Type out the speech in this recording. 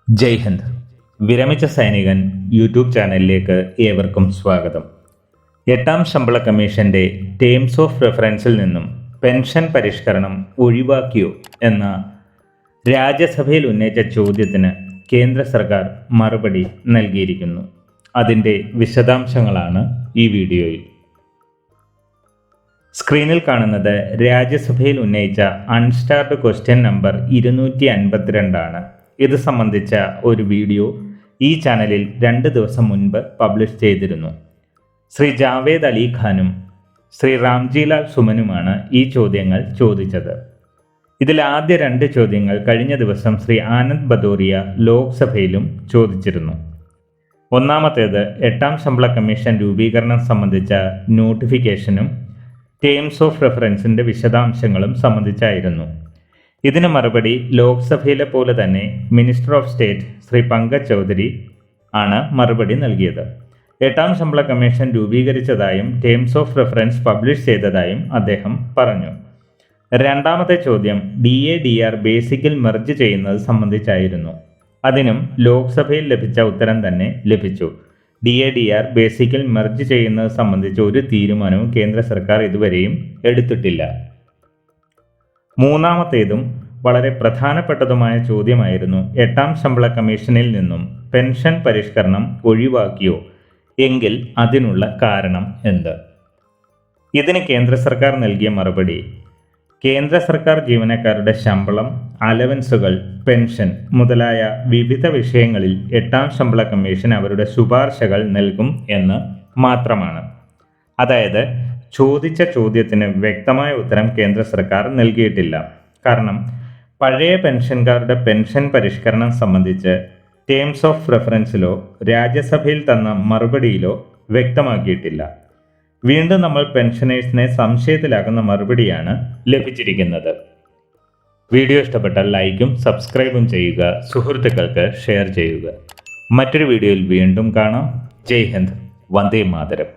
ജയ് ഹിന്ദ്. വിരമിച്ച സൈനികൻ യൂട്യൂബ് ചാനലിലേക്ക് ഏവർക്കും സ്വാഗതം. 8ാം ശമ്പള കമ്മീഷന്റെ ടേംസ് ഓഫ് റെഫറൻസിൽ നിന്നും പെൻഷൻ പരിഷ്കരണം ഒഴിവാക്കിയോ എന്ന രാജ്യസഭയിൽ ഉന്നയിച്ച ചോദ്യത്തിന് കേന്ദ്ര സർക്കാർ മറുപടി നൽകിയിരിക്കുന്നു. അതിൻ്റെ വിശദാംശങ്ങളാണ് ഈ വീഡിയോയിൽ. സ്ക്രീനിൽ കാണുന്നത് രാജ്യസഭയിൽ ഉന്നയിച്ച അൺസ്റ്റാർഡ് ക്വസ്റ്റ്യൻ നമ്പർ 252 ഇത് സംബന്ധിച്ച ഒരു വീഡിയോ ഈ ചാനലിൽ 2 ദിവസം മുൻപ് പബ്ലിഷ് ചെയ്തിരുന്നു. ശ്രീ ജാവേദ് അലി ഖാനും ശ്രീ റാംജിലാൽ സുമനുമാണ് ഈ ചോദ്യങ്ങൾ ചോദിച്ചത്. ഇതിൽ ആദ്യ 2 ചോദ്യങ്ങൾ കഴിഞ്ഞ ദിവസം ശ്രീ ആനന്ദ് ഭദോരിയ ലോക്സഭയിലും ചോദിച്ചിരുന്നു. ഒന്നാമത്തേത് 8ാം ശമ്പള കമ്മീഷൻ രൂപീകരണം സംബന്ധിച്ച നോട്ടിഫിക്കേഷനും ടേംസ് ഓഫ് റെഫറൻസിൻ്റെ വിശദാംശങ്ങളും സംബന്ധിച്ചായിരുന്നു. ഇതിന് മറുപടി ലോക്സഭയിലെ പോലെ തന്നെ minister of state Shri Pankaj Chaudhary ആണ് മറുപടി നൽകിയത്. 8ാം ശമ്പള കമ്മീഷൻ രൂപീകരിച്ചതായും ടേംസ് ഓഫ് റെഫറൻസ് പബ്ലിഷ് ചെയ്തതായും അദ്ദേഹം പറഞ്ഞു. രണ്ടാമത്തെ ചോദ്യം DADR ബേസിക്കിൽ മെർജ് ചെയ്യുന്നത് സംബന്ധിച്ചായിരുന്നു. അതിനും ലോക്സഭയിൽ ലഭിച്ച ഉത്തരം തന്നെ ലഭിച്ചു. DADR ബേസിക്കിൽ മെർജ് ചെയ്യുന്നത് സംബന്ധിച്ച് ഒരു തീരുമാനവും കേന്ദ്ര സർക്കാർ ഇതുവരെയും എടുത്തിട്ടില്ല. മൂന്നാമത്തേതും വളരെ പ്രധാനപ്പെട്ടതുമായ ചോദ്യമായിരുന്നു 8ാം ശമ്പള കമ്മീഷനിൽ നിന്നും പെൻഷൻ പരിഷ്കരണം ഒഴിവാക്കിയോ എങ്കിൽ അതിനുള്ള കാരണം എന്ത്? ഇതിന് കേന്ദ്ര സർക്കാർ നൽകിയ മറുപടി, കേന്ദ്ര സർക്കാർ ജീവനക്കാരുടെ ശമ്പളം, അലവൻസുകൾ, പെൻഷൻ മുതലായ വിവിധ വിഷയങ്ങളിൽ 8ാം ശമ്പള കമ്മീഷൻ അവരുടെ ശുപാർശകൾ നൽകും എന്ന് മാത്രമാണ്. അതായത് ചോദിച്ച ചോദ്യത്തിന് വ്യക്തമായ ഉത്തരം കേന്ദ്ര സർക്കാർ നൽകിയിട്ടില്ല. കാരണം പഴയ പെൻഷൻകാരുടെ പെൻഷൻ പരിഷ്കരണം സംബന്ധിച്ച് ടേംസ് ഓഫ് റെഫറൻസിലോ രാജ്യസഭയിൽ തന്ന മറുപടിയിലോ വ്യക്തമാക്കിയിട്ടില്ല. വീണ്ടും നമ്മൾ പെൻഷനേഴ്സിനെ സംശയത്തിലാക്കുന്ന മറുപടിയാണ് ലഭിച്ചിരിക്കുന്നത്. വീഡിയോ ഇഷ്ടപ്പെട്ടാൽ ലൈക്കും സബ്സ്ക്രൈബും ചെയ്യുക, സുഹൃത്തുക്കൾക്ക് ഷെയർ ചെയ്യുക. മറ്റൊരു വീഡിയോയിൽ വീണ്ടും കാണാം. ജയ് ഹിന്ദ്, വന്ദേ മാതരം.